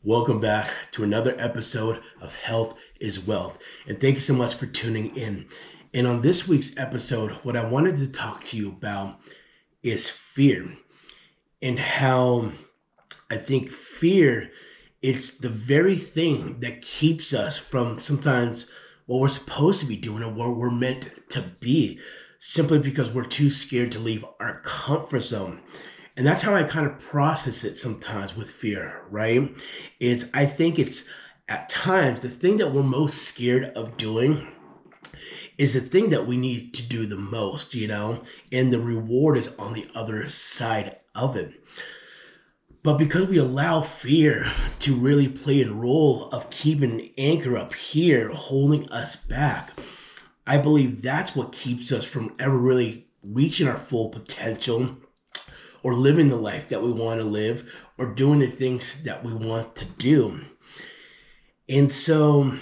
Welcome back to another episode of Health is Wealth. And thank you so much for tuning in. And on this week's episode, what I wanted to talk to you about is fear and how I think fear, it's the very thing that keeps us from sometimes what we're supposed to be doing or what we're meant to be, simply because we're too scared to leave our comfort zone. And that's how I kind of process it sometimes with fear, right? I think it's at times the thing that we're most scared of doing is the thing that we need to do the most, and the reward is on the other side of it. But because we allow fear to really play a role of keeping an anchor up here, holding us back, I believe that's what keeps us from ever really reaching our full potential or living the life that we want to live or doing the things that we want to do. And so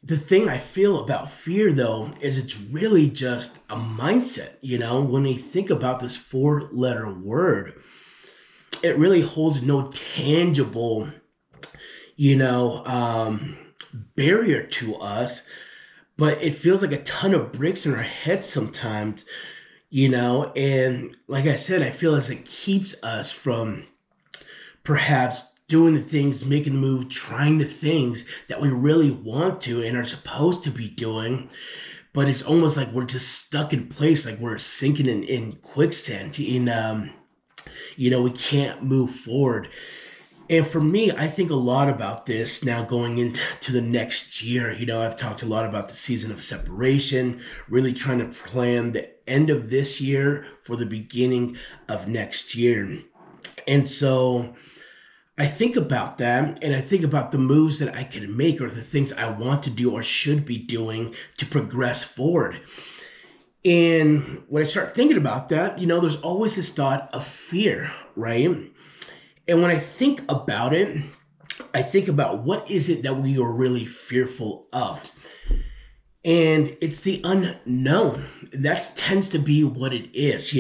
the thing I feel about fear, though, is it's really just a mindset. When you think about this four-letter word, it really holds no tangible, barrier to us, but it feels like a ton of bricks in our head sometimes, and like I said, I feel as it keeps us from perhaps doing the things, making the move, trying the things that we really want to and are supposed to be doing. But it's almost like we're just stuck in place, like we're sinking in quicksand. We can't move forward. And for me, I think a lot about this now going into the next year. I've talked a lot about the season of separation, really trying to plan the end of this year for the beginning of next year. And so I think about that, and I think about the moves that I can make or the things I want to do or should be doing to progress forward. And when I start thinking about that, there's always this thought of fear, right? And when I think about it, I think about what is it that we are really fearful of. And it's the unknown. That tends to be what it is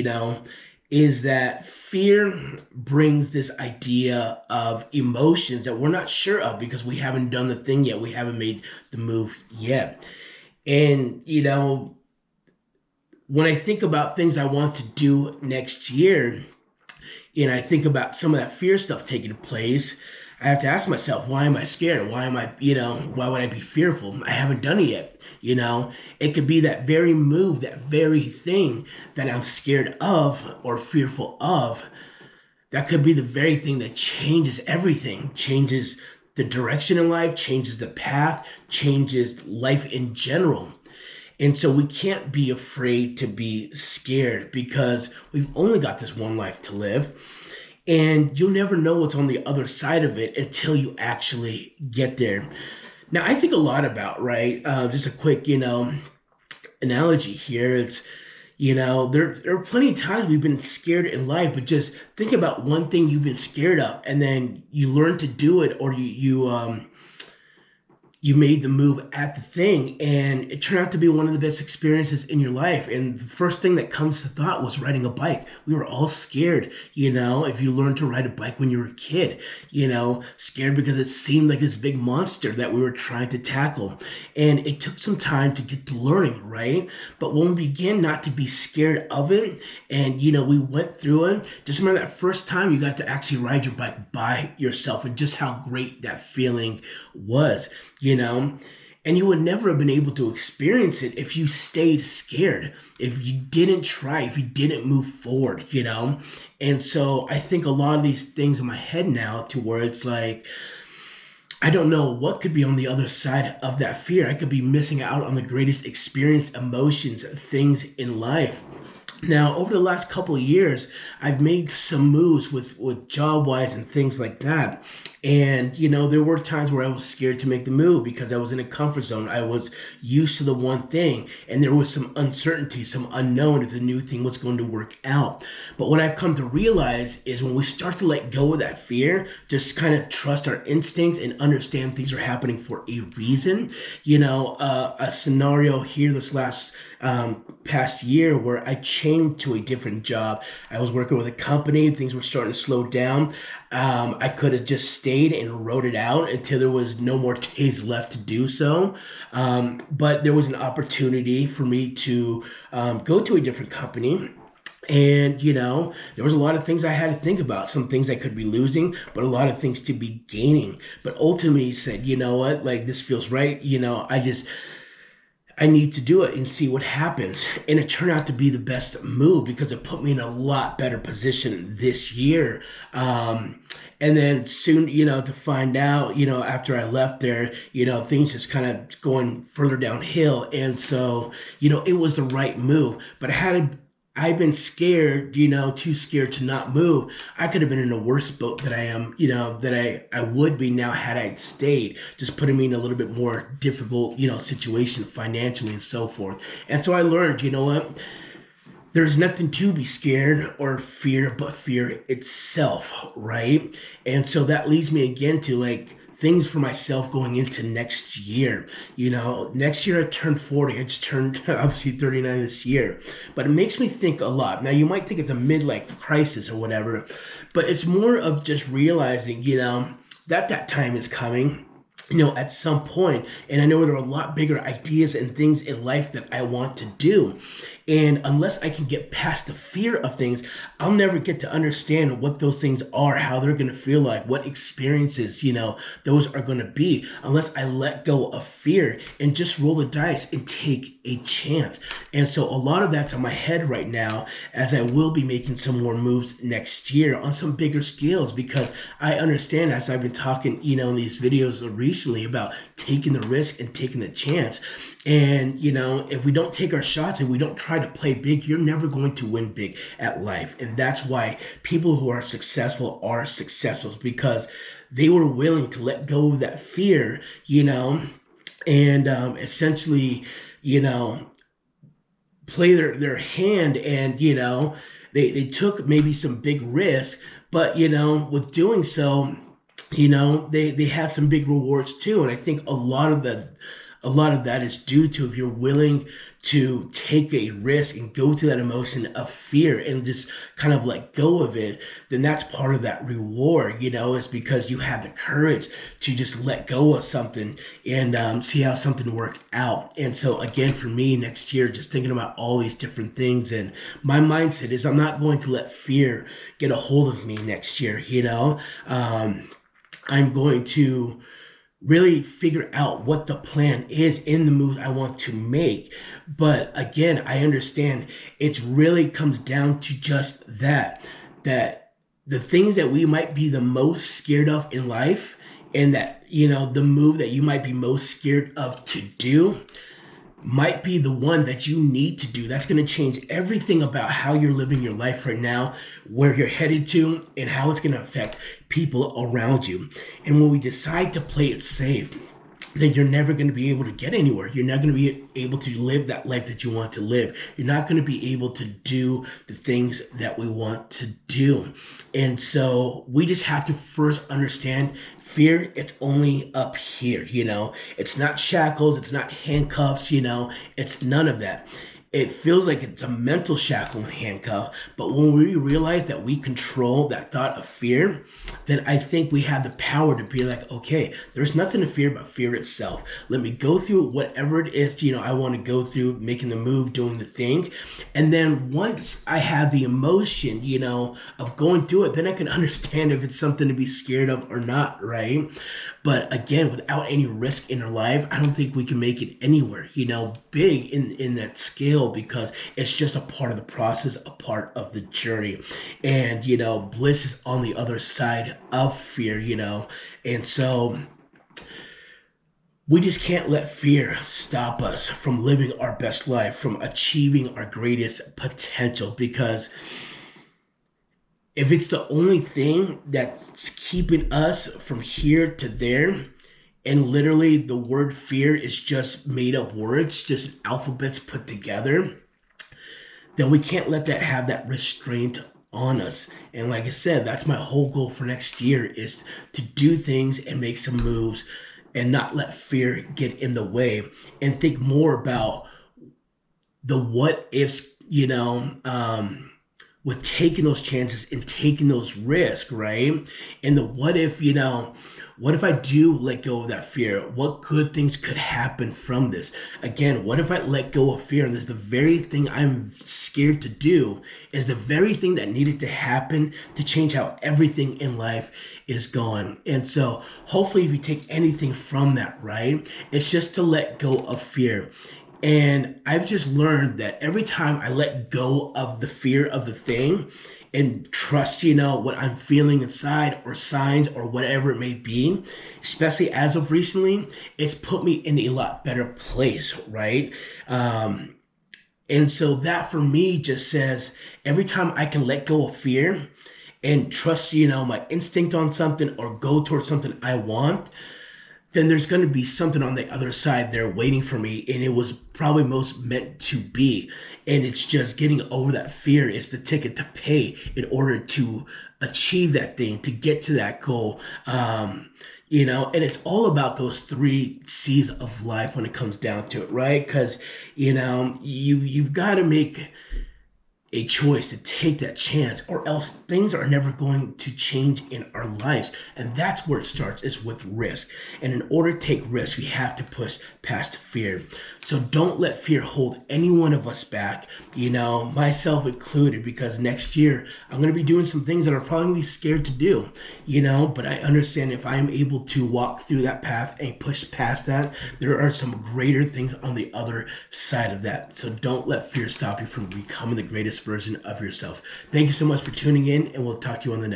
that fear brings this idea of emotions that we're not sure of because we haven't done the thing yet. We haven't made the move yet. And, when I think about things I want to do next year, and I think about some of that fear stuff taking place, I have to ask myself, why am I scared? Why would I be fearful? I haven't done it yet. It could be that very move, that very thing that I'm scared of or fearful of. That could be the very thing that changes everything, changes the direction in life, changes the path, changes life in general. And so we can't be afraid to be scared because we've only got this one life to live. And you'll never know what's on the other side of it until you actually get there. Now, I think a lot about, right? Just a quick, analogy here. It's, there are plenty of times we've been scared in life, but just think about one thing you've been scared of and then you learn to do it, or you made the move at the thing and it turned out to be one of the best experiences in your life. And the first thing that comes to thought was riding a bike. We were all scared, if you learned to ride a bike when you were a kid, scared because it seemed like this big monster that we were trying to tackle. And it took some time to get to learning, right? But when we began not to be scared of it and, we went through it, just remember that first time you got to actually ride your bike by yourself and just how great that feeling was. And you would never have been able to experience it if you stayed scared, if you didn't try, if you didn't move forward, And so I think a lot of these things in my head now to where it's like, I don't know what could be on the other side of that fear. I could be missing out on the greatest experience, emotions, things in life. Now, over the last couple of years, I've made some moves with job-wise and things like that. And, there were times where I was scared to make the move because I was in a comfort zone. I was used to the one thing, and there was some uncertainty, some unknown if the new thing was going to work out. But what I've come to realize is when we start to let go of that fear, just kind of trust our instincts and understand things are happening for a reason. A scenario here this last past year where I changed to a different job. I was working with a company, things were starting to slow down. I could have just stayed and wrote it out until there was no more days left to do so. But there was an opportunity for me to go to a different company. And, there was a lot of things I had to think about. Some things I could be losing, but a lot of things to be gaining. But ultimately, he said, you know what, like this feels right. I need to do it and see what happens. And it turned out to be the best move because it put me in a lot better position this year. And then soon, to find out, after I left there, things just kind of going further downhill. And so, it was the right move. But I've been scared, too scared to not move. I could have been in a worse boat that I am, that I would be now had I stayed, just putting me in a little bit more difficult, situation financially and so forth. And so I learned, you know what? There's nothing to be scared or fear but fear itself, right? And so that leads me again to like things for myself going into next year. Next year I turned 40. I just turned obviously 39 this year. But it makes me think a lot. Now you might think it's a midlife crisis or whatever, but it's more of just realizing, that time is coming, at some point. And I know there are a lot bigger ideas and things in life that I want to do. And unless I can get past the fear of things, I'll never get to understand what those things are, how they're going to feel like, what experiences, those are going to be, unless I let go of fear and just roll the dice and take a chance. And so a lot of that's on my head right now, as I will be making some more moves next year on some bigger scales, because I understand, as I've been talking, in these videos recently, about taking the risk and taking the chance. And, if we don't take our shots and we don't try to play big, you're never going to win big at life. And that's why people who are successful, because they were willing to let go of that fear, and essentially, play their hand. And, they took maybe some big risks, but, with doing so, they had some big rewards too. And I think a lot of that is due to, if you're willing to take a risk and go to that emotion of fear and just kind of let go of it, then that's part of that reward, is because you have the courage to just let go of something and see how something worked out. And so again, for me next year, just thinking about all these different things, and my mindset is I'm not going to let fear get a hold of me next year. I'm going to really figure out what the plan is in the moves I want to make. But again, I understand it really comes down to just that the things that we might be the most scared of in life, and that, the move that you might be most scared of to do, might be the one that you need to do. That's going to change everything about how you're living your life right now, where you're headed to, and how it's going to affect people around you. And when we decide to play it safe, then you're never going to be able to get anywhere. You're not going to be able to live that life that you want to live. You're not going to be able to do the things that we want to do. And so we just have to first understand fear, it's only up here, It's not shackles, it's not handcuffs, it's none of that. It feels like it's a mental shackle and handcuff, but when we realize that we control that thought of fear, then I think we have the power to be like, okay, there's nothing to fear but fear itself. Let me go through whatever it is, I want to go through, making the move, doing the thing. And then once I have the emotion, of going through it, then I can understand if it's something to be scared of or not, right? But again, without any risk in our life, I don't think we can make it anywhere, big in that scale, because it's just a part of the process, a part of the journey. And, bliss is on the other side of fear, And so we just can't let fear stop us from living our best life, from achieving our greatest potential, because if it's the only thing that's keeping us from here to there, and literally the word fear is just made up words, just alphabets put together, then we can't let that have that restraint on us. And like I said, that's my whole goal for next year, is to do things and make some moves and not let fear get in the way, and think more about the what ifs, with taking those chances and taking those risks, right? And the what if, what if I do let go of that fear? What good things could happen from this? Again, what if I let go of fear and this is the very thing I'm scared to do is the very thing that needed to happen to change how everything in life is going. And so hopefully if you take anything from that, right, it's just to let go of fear. And I've just learned that every time I let go of the fear of the thing and trust, what I'm feeling inside or signs or whatever it may be, especially as of recently, it's put me in a lot better place, right? And so that for me just says every time I can let go of fear and trust, my instinct on something or go towards something I want, then there's going to be something on the other side there waiting for me. And it was probably most meant to be. And it's just getting over that fear is the ticket to pay in order to achieve that thing, to get to that goal. And it's all about those three C's of life when it comes down to it, right? Because, you've got to make a choice to take that chance or else things are never going to change in our lives. And that's where it starts, is with risk. And in order to take risk, we have to push past fear. So don't let fear hold any one of us back, myself included, because next year I'm going to be doing some things that are probably going to be scared to do, but I understand if I am able to walk through that path and push past that, there are some greater things on the other side of that. So don't let fear stop you from becoming the greatest version of yourself. Thank you so much for tuning in, and we'll talk to you on the next.